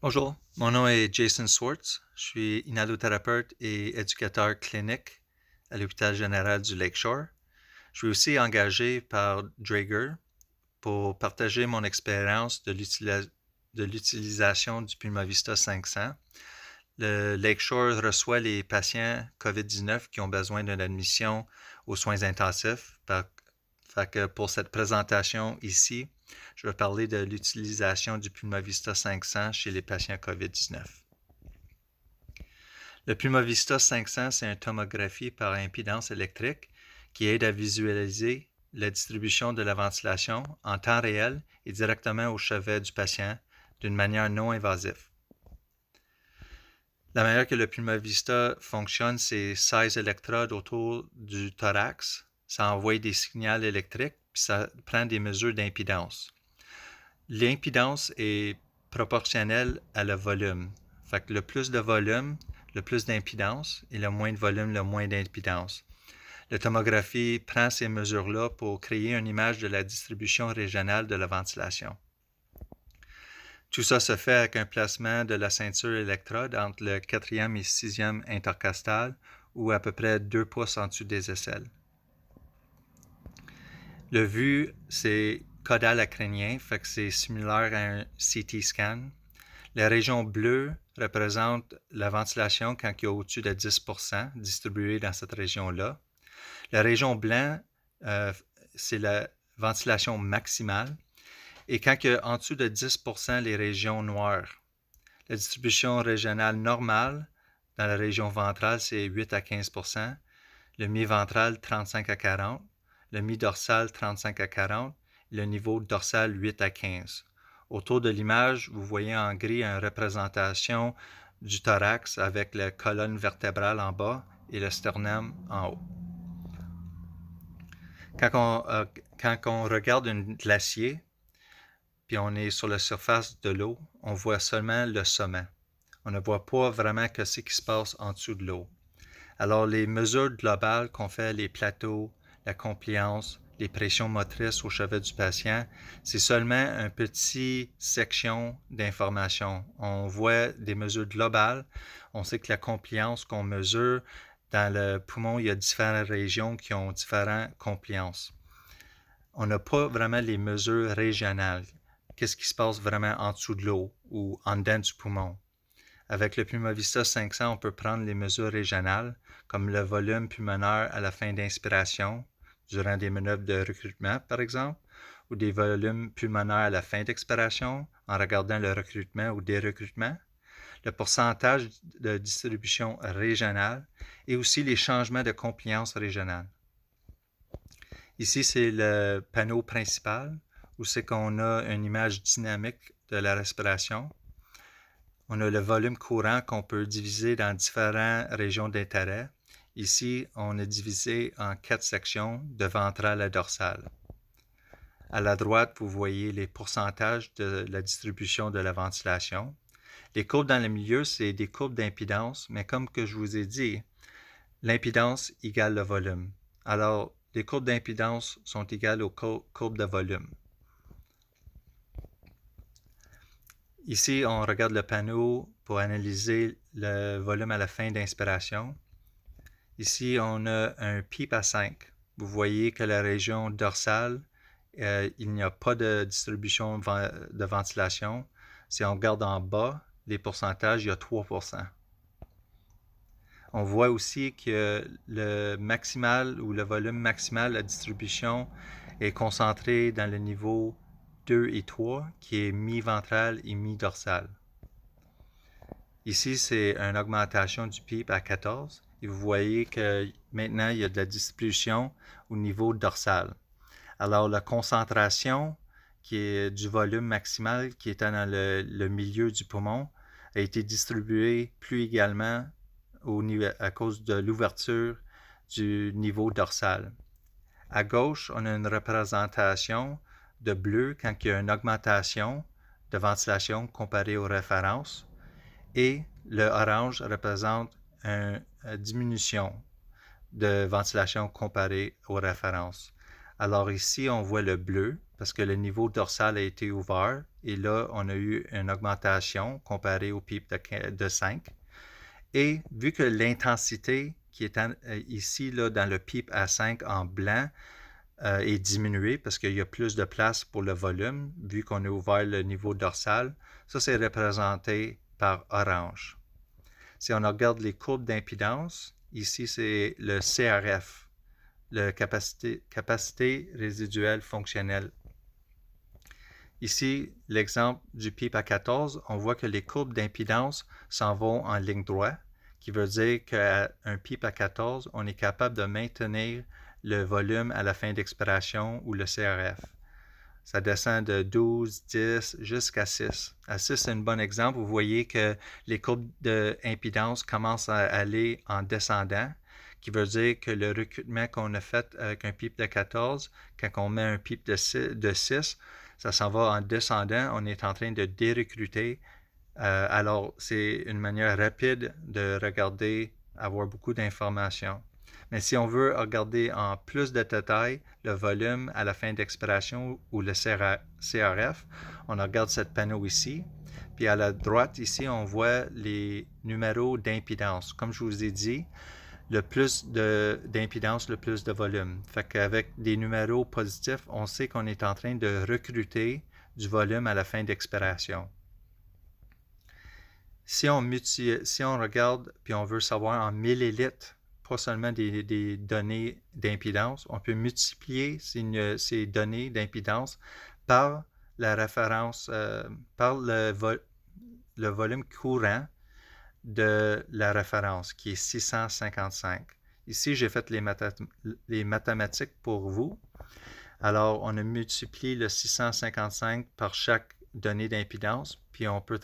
Bonjour, mon nom est Jason Swartz. Je suis inhalothérapeute et éducateur clinique à l'hôpital général du Lakeshore. Je suis aussi engagé par Draeger pour partager mon expérience de l'utilisation du Pulmovista 500. Le Lakeshore reçoit les patients COVID-19 qui ont besoin d'une admission aux soins intensifs. Fait que pour cette présentation ici, je vais parler de l'utilisation du Pulmovista 500 chez les patients COVID-19. Le Pulmovista 500, c'est une tomographie par impédance électrique qui aide à visualiser la distribution de la ventilation en temps réel et directement au chevet du patient d'une manière non invasive. La manière que le Pulmovista fonctionne, c'est 16 électrodes autour du thorax. Ça envoie des signaux électriques, puis ça prend des mesures d'impédance. L'impédance est proportionnelle à le volume. Fait que le plus de volume, le plus d'impédance, et le moins de volume, le moins d'impédance. La tomographie prend ces mesures-là pour créer une image de la distribution régionale de la ventilation. Tout ça se fait avec un placement de la ceinture électrode entre le 4e et 6e intercostal ou à peu près 2 pouces en dessous des aisselles. Le vu, c'est caudal acrénien, fait que c'est similaire à un CT scan. La région bleue représente la ventilation quand il y a au-dessus de 10% distribuée dans cette région-là. La région blanc, c'est la ventilation maximale. Et quand il y a en dessous de 10% les régions noires, la distribution régionale normale dans la région ventrale, c'est 8 à 15%, le mi-ventral 35 à 40, le mi-dorsal 35 à 40, le niveau dorsal 8 à 15. Autour de l'image, vous voyez en gris une représentation du thorax avec la colonne vertébrale en bas et le sternum en haut. Quand on regarde un glacier, puis on est sur la surface de l'eau, on voit seulement le sommet. On ne voit pas vraiment ce qui se passe en dessous de l'eau. Alors, les mesures globales qu'on fait, les plateaux, la compliance, les pressions motrices au chevet du patient, c'est seulement une petite section d'information. On voit des mesures globales. On sait que la compliance qu'on mesure dans le poumon, il y a différentes régions qui ont différentes compliances. On n'a pas vraiment les mesures régionales. Qu'est-ce qui se passe vraiment en dessous de l'eau ou en dedans du poumon? Avec le Pulmovista 500, on peut prendre les mesures régionales, comme le volume pulmonaire à la fin d'inspiration, durant des manœuvres de recrutement, par exemple, ou des volumes pulmonaires à la fin d'expiration, en regardant le recrutement ou dérecrutement, le pourcentage de distribution régionale et aussi les changements de compliance régionale. Ici, c'est le panneau principal, où c'est qu'on a une image dynamique de la respiration. On a le volume courant qu'on peut diviser dans différentes régions d'intérêt. Ici, on a divisé en 4 sections, de ventrale à dorsale. À la droite, vous voyez les pourcentages de la distribution de la ventilation. Les courbes dans le milieu, c'est des courbes d'impédance, mais comme que je vous ai dit, l'impédance égale le volume. Alors, les courbes d'impédance sont égales aux courbes de volume. Ici, on regarde le panneau pour analyser le volume à la fin d'inspiration. Ici, on a un PEEP à 5. Vous voyez que la région dorsale, il n'y a pas de distribution de ventilation. Si on regarde en bas, les pourcentages, il y a 3%. On voit aussi que le maximal ou le volume maximal, la distribution, est concentré dans le niveau 2 et 3, qui est mi-ventral et mi-dorsal. Ici, c'est une augmentation du PEEP à 14. Et vous voyez que maintenant, il y a de la distribution au niveau dorsal. Alors, la concentration qui est du volume maximal qui est dans le milieu du poumon a été distribuée plus également à cause de l'ouverture du niveau dorsal. À gauche, on a une représentation de bleu quand il y a une augmentation de ventilation comparée aux références et le orange représente une diminution de ventilation comparée aux références. Alors ici, on voit le bleu parce que le niveau dorsal a été ouvert et là, on a eu une augmentation comparée au PEEP de 5. Et vu que l'intensité qui est ici là, dans le PEEP à 5 en blanc est diminuée parce qu'il y a plus de place pour le volume vu qu'on a ouvert le niveau dorsal, ça c'est représenté par orange. Si on regarde les courbes d'impédance, ici c'est le CRF, la capacité résiduelle fonctionnelle. Ici, l'exemple du PEEP à 14, on voit que les courbes d'impédance s'en vont en ligne droite, qui veut dire qu'à un PEEP à 14, on est capable de maintenir le volume à la fin d'expiration ou le CRF. Ça descend de 12, 10 jusqu'à 6. À 6, c'est un bon exemple. Vous voyez que les courbes d'impédance commencent à aller en descendant, qui veut dire que le recrutement qu'on a fait avec un PEEP de 14, quand on met un PEEP de 6, ça s'en va en descendant. On est en train de dérecruter. Alors, c'est une manière rapide de regarder, avoir beaucoup d'informations. Mais si on veut regarder en plus de détails le volume à la fin d'expiration ou le CRF, on regarde ce panneau ici. Puis à la droite ici, on voit les numéros d'impédance. Comme je vous ai dit, le plus d'impédance, le plus de volume. Fait qu'avec des numéros positifs, on sait qu'on est en train de recruter du volume à la fin d'expiration. Si on regarde puis on veut savoir en millilitres, pas seulement des données d'impédance, on peut multiplier ces données d'impédance par la référence, par le volume courant de la référence, qui est 655. Ici, j'ai fait les mathématiques pour vous. Alors, on a multiplié le 655 par chaque donnée d'impédance, puis on peut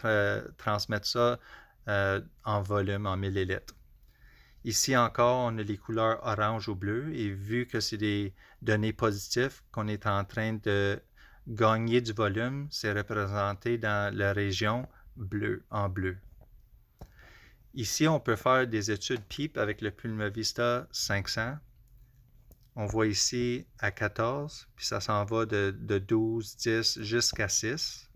transmettre ça en volume, en millilitres. Ici encore, on a les couleurs orange ou bleu, et vu que c'est des données positives, qu'on est en train de gagner du volume, c'est représenté dans la région bleue, en bleu. Ici, on peut faire des études PEEP avec le Pulmovista 500. On voit ici à 14, puis ça s'en va de 12, 10 jusqu'à 6.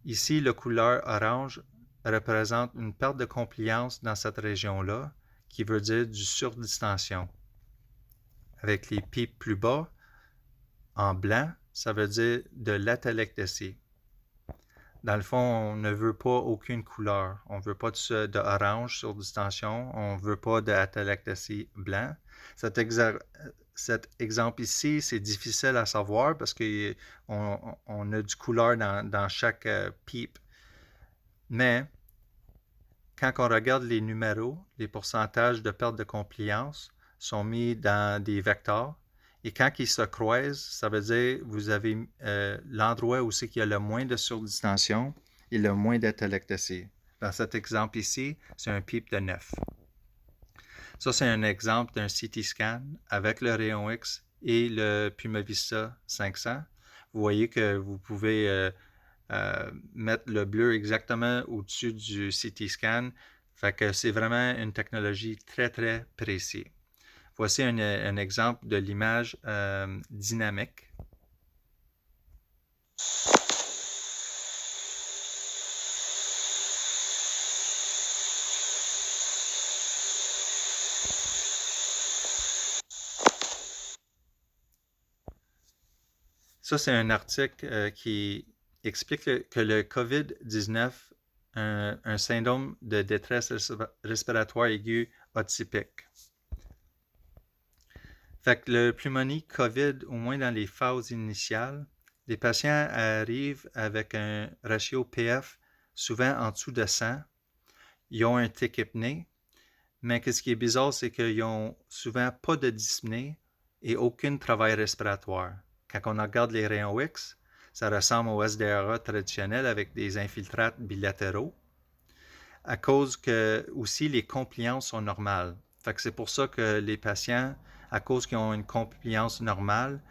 Ici, la couleur orange représente une perte de compliance dans cette région-là, qui veut dire du surdistension. Avec les PEEP plus bas, en blanc, ça veut dire de l'atelectasie. Dans le fond, on ne veut pas aucune couleur. On ne veut pas de orange sur distension. On ne veut pas d'atelectasie blanc. Cet exemple ici, c'est difficile à savoir parce qu'on a du couleur dans chaque PEEP. Mais quand on regarde les numéros, les pourcentages de perte de compliance sont mis dans des vecteurs. Et quand ils se croisent, ça veut dire que vous avez l'endroit où c'est qu'il y a le moins de surdistension et le moins d'atelectasie. Dans cet exemple ici, c'est un PEEP de 9. Ça, c'est un exemple d'un CT scan avec le rayon X et le Pulmovista 500. Vous voyez que vous pouvez mettre le bleu exactement au-dessus du CT scan. Fait que c'est vraiment une technologie très, très précise. Voici un exemple de l'image dynamique. Ça, c'est un article qui explique que le COVID-19 un syndrome de détresse respiratoire aiguë atypique. Fait que le pneumonie COVID, au moins dans les phases initiales, les patients arrivent avec un ratio PF souvent en dessous de 100. Ils ont un tic hypné, mais ce qui est bizarre, c'est qu'ils n'ont souvent pas de dyspnée et aucun travail respiratoire. Quand on regarde les rayons X, ça ressemble au SDRA traditionnel avec des infiltrates bilatéraux, à cause que aussi les compliances sont normales. Fait que c'est pour ça que les patients, à cause qu'ils ont une compliance normale,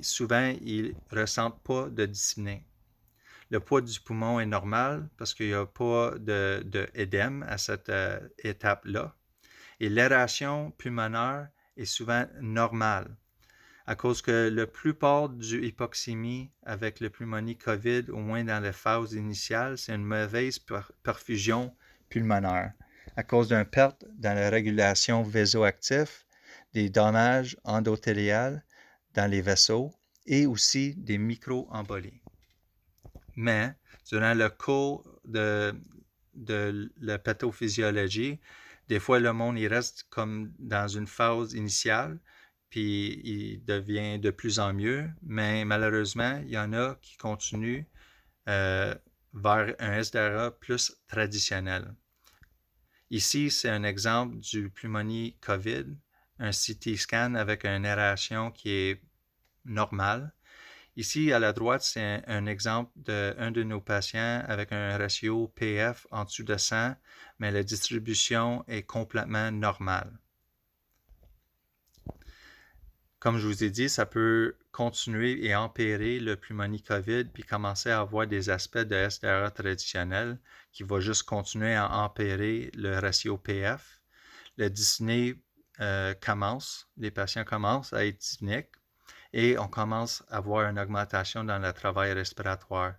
souvent ils ne ressentent pas de dyspnée. Le poids du poumon est normal parce qu'il n'y a pas d'édème à cette étape-là. Et l'aération pulmonaire est souvent normale. à cause que la plupart du hypoxémie avec la pneumonie COVID, au moins dans la phase initiale, c'est une mauvaise perfusion pulmonaire à cause d'une perte dans la régulation vasoactive, des dommages endothéliales dans les vaisseaux et aussi des micro-embolies. Mais durant le cours de la pathophysiologie, des fois le monde il reste comme dans une phase initiale, puis il devient de plus en mieux, mais malheureusement, il y en a qui continuent vers un SDRA plus traditionnel. Ici, c'est un exemple du pneumonie COVID, un CT scan avec une aération qui est normale. Ici, à la droite, c'est un exemple d'un de nos patients avec un ratio PF en dessous de 100, mais la distribution est complètement normale. Comme je vous ai dit, ça peut continuer et empirer le pneumonie COVID puis commencer à avoir des aspects de SDRA traditionnel qui va juste continuer à empirer le ratio PF. Le dyspnée commence, les patients commencent à être dyspniques et on commence à voir une augmentation dans le travail respiratoire.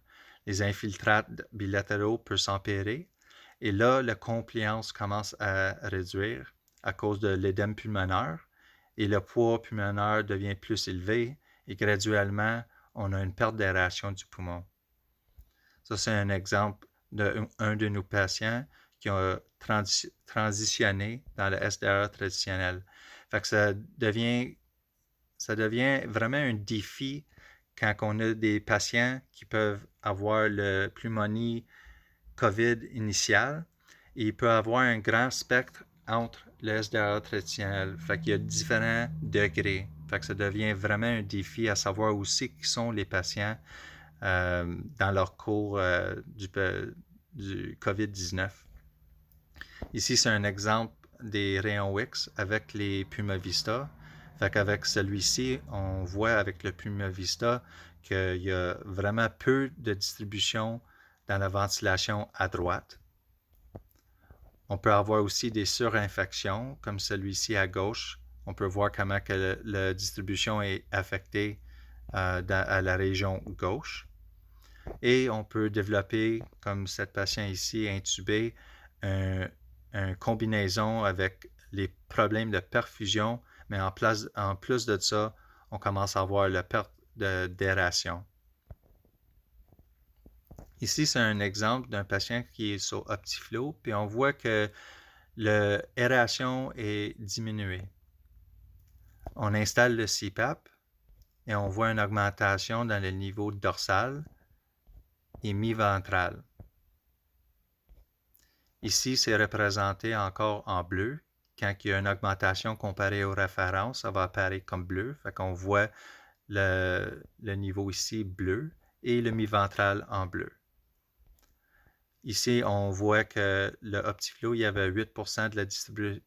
Les infiltrates bilatéraux peuvent s'empirer et là, la compliance commence à réduire à cause de l'édème pulmonaire et le poids pulmonaire devient plus élevé et graduellement, on a une perte d'aération du poumon. Ça, c'est un exemple d'un de nos patients qui a transitionné dans le SDRA traditionnel. Fait que ça devient vraiment un défi quand on a des patients qui peuvent avoir le pneumonie COVID initial et il peut avoir un grand spectre entre le SDRA traditionnel. Fait qu'il y a différents degrés. Fait que ça devient vraiment un défi à savoir aussi qui sont les patients dans leur cours du COVID-19. Ici, c'est un exemple des rayons X avec les Puma Vista. Fait qu'avec celui-ci, on voit avec le Puma Vista qu'il y a vraiment peu de distribution dans la ventilation à droite. On peut avoir aussi des surinfections, comme celui-ci à gauche. On peut voir comment que la distribution est affectée à la région gauche. Et on peut développer, comme cette patient ici intubée, une combinaison avec les problèmes de perfusion, mais en plus de ça, on commence à avoir la perte d'aération. Ici, c'est un exemple d'un patient qui est sur Optiflow, puis on voit que l'aération est diminuée. On installe le CPAP et on voit une augmentation dans le niveau dorsal et mi-ventral. Ici, c'est représenté encore en bleu. Quand il y a une augmentation comparée aux références, ça va apparaître comme bleu. Fait qu'on voit le niveau ici bleu et le mi-ventral en bleu. Ici, on voit que le Optiflow, il y avait 8% de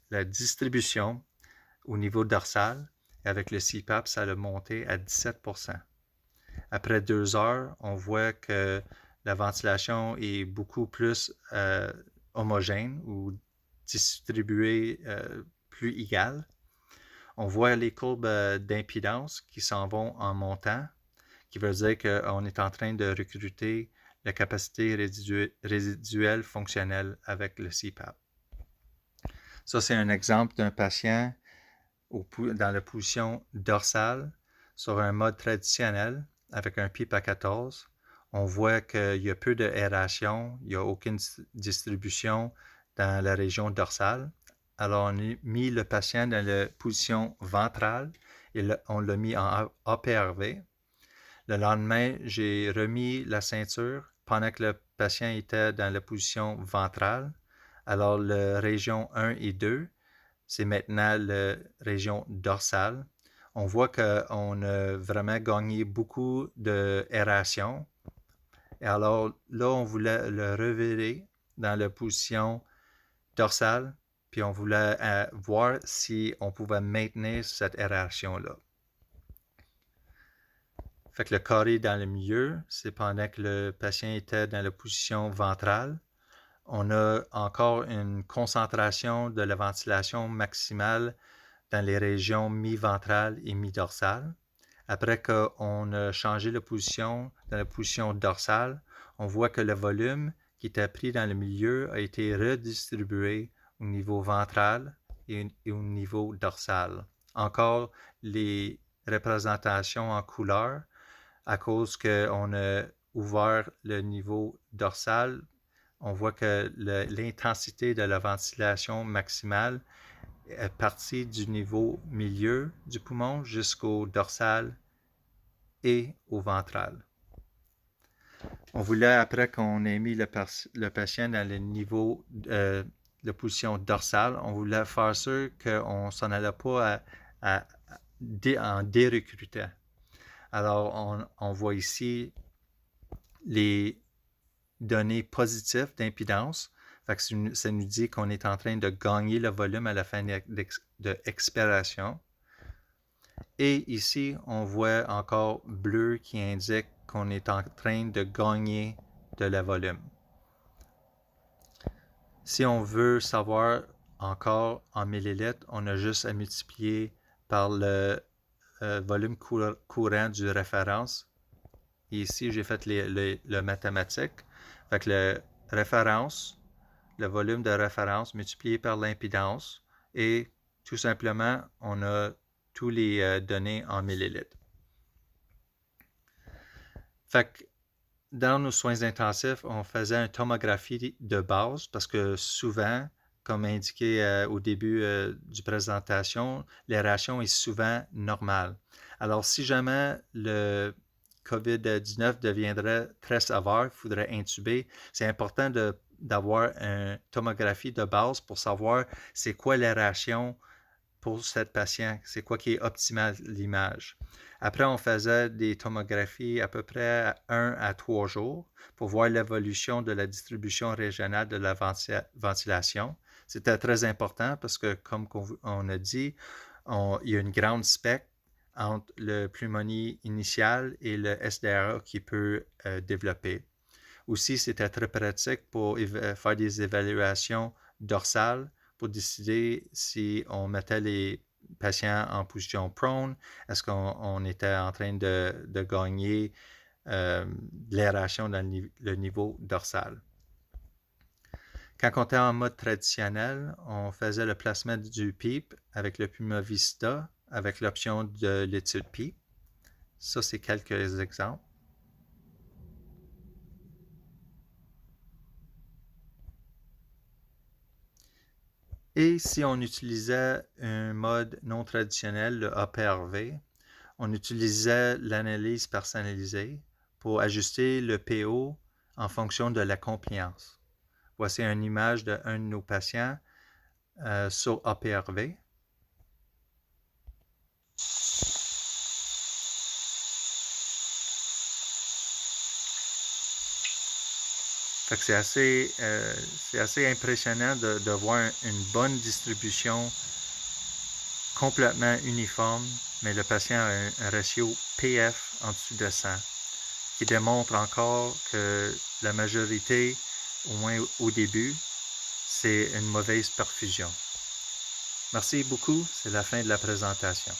la distribution au niveau dorsal. Et avec le CPAP, ça a monté à 17%. Après 2 heures, on voit que la ventilation est beaucoup plus homogène ou distribuée plus égale. On voit les courbes d'impédance qui s'en vont en montant, qui veut dire qu'on est en train de recruter la capacité résiduelle fonctionnelle avec le CPAP. Ça, c'est un exemple d'un patient dans la position dorsale sur un mode traditionnel avec un PIP à 14. On voit qu'il y a peu d'aération, il n'y a aucune distribution dans la région dorsale. Alors, on a mis le patient dans la position ventrale et on l'a mis en APRV. Le lendemain, j'ai remis la ceinture pendant que le patient était dans la position ventrale. Alors, la région 1 et 2, c'est maintenant la région dorsale. On voit qu'on a vraiment gagné beaucoup d'aération. Et alors, là, on voulait le revirer dans la position dorsale, puis on voulait voir si on pouvait maintenir cette aération-là. Fait que le carré dans le milieu, c'est pendant que le patient était dans la position ventrale. On a encore une concentration de la ventilation maximale dans les régions mi-ventrales et mi-dorsales. Après qu'on a changé la position dans la position dorsale, on voit que le volume qui était pris dans le milieu a été redistribué au niveau ventral et au niveau dorsal. Encore les représentations en couleur, à cause qu'on a ouvert le niveau dorsal, on voit que l'intensité de la ventilation maximale est partie du niveau milieu du poumon jusqu'au dorsal et au ventral. On voulait, après qu'on ait mis le patient dans le niveau de position dorsale, on voulait faire sûr qu'on ne s'en allait pas en dérecrutant. Alors, on voit ici les données positives d'impédance. Fait que ça nous dit qu'on est en train de gagner le volume à la fin de expiration. Et ici, on voit encore bleu qui indique qu'on est en train de gagner de la volume. Si on veut savoir encore en millilitres, on a juste à multiplier par le volume courant du référence. Et ici, j'ai fait le mathématique. Fait que le référence, le volume de référence multiplié par l'impédance et tout simplement, on a tous les données en millilitres. Fait que dans nos soins intensifs, on faisait une tomographie de base parce que souvent, comme indiqué au début du présentation, l'aération est souvent normale. Alors, si jamais le COVID-19 deviendrait très sévère, il faudrait intuber, c'est important d'avoir une tomographie de base pour savoir c'est quoi l'aération pour cette patient, c'est quoi qui est optimal l'image. Après, on faisait des tomographies à peu près 1 à 3 jours pour voir l'évolution de la distribution régionale de la ventilation. C'était très important parce que, comme on a dit, il y a une grande spectre entre le pneumonie initiale et le SDRA qui peut développer. Aussi, c'était très pratique pour faire des évaluations dorsales pour décider si on mettait les patients en position prone, est-ce qu'on était en train de gagner de l'aération dans le niveau dorsal. Quand on était en mode traditionnel, on faisait le placement du PEEP avec le Puma-Vista avec l'option de l'étude PEEP. Ça, c'est quelques exemples. Et si on utilisait un mode non traditionnel, le APRV, on utilisait l'analyse personnalisée pour ajuster le PO en fonction de la compliance. Voici une image d'un de nos patients sur APRV. Fait que c'est assez impressionnant de voir une bonne distribution complètement uniforme, mais le patient a un ratio PF en dessous de 100, qui démontre encore que la majorité, au moins au début, c'est une mauvaise perfusion. Merci beaucoup, c'est la fin de la présentation.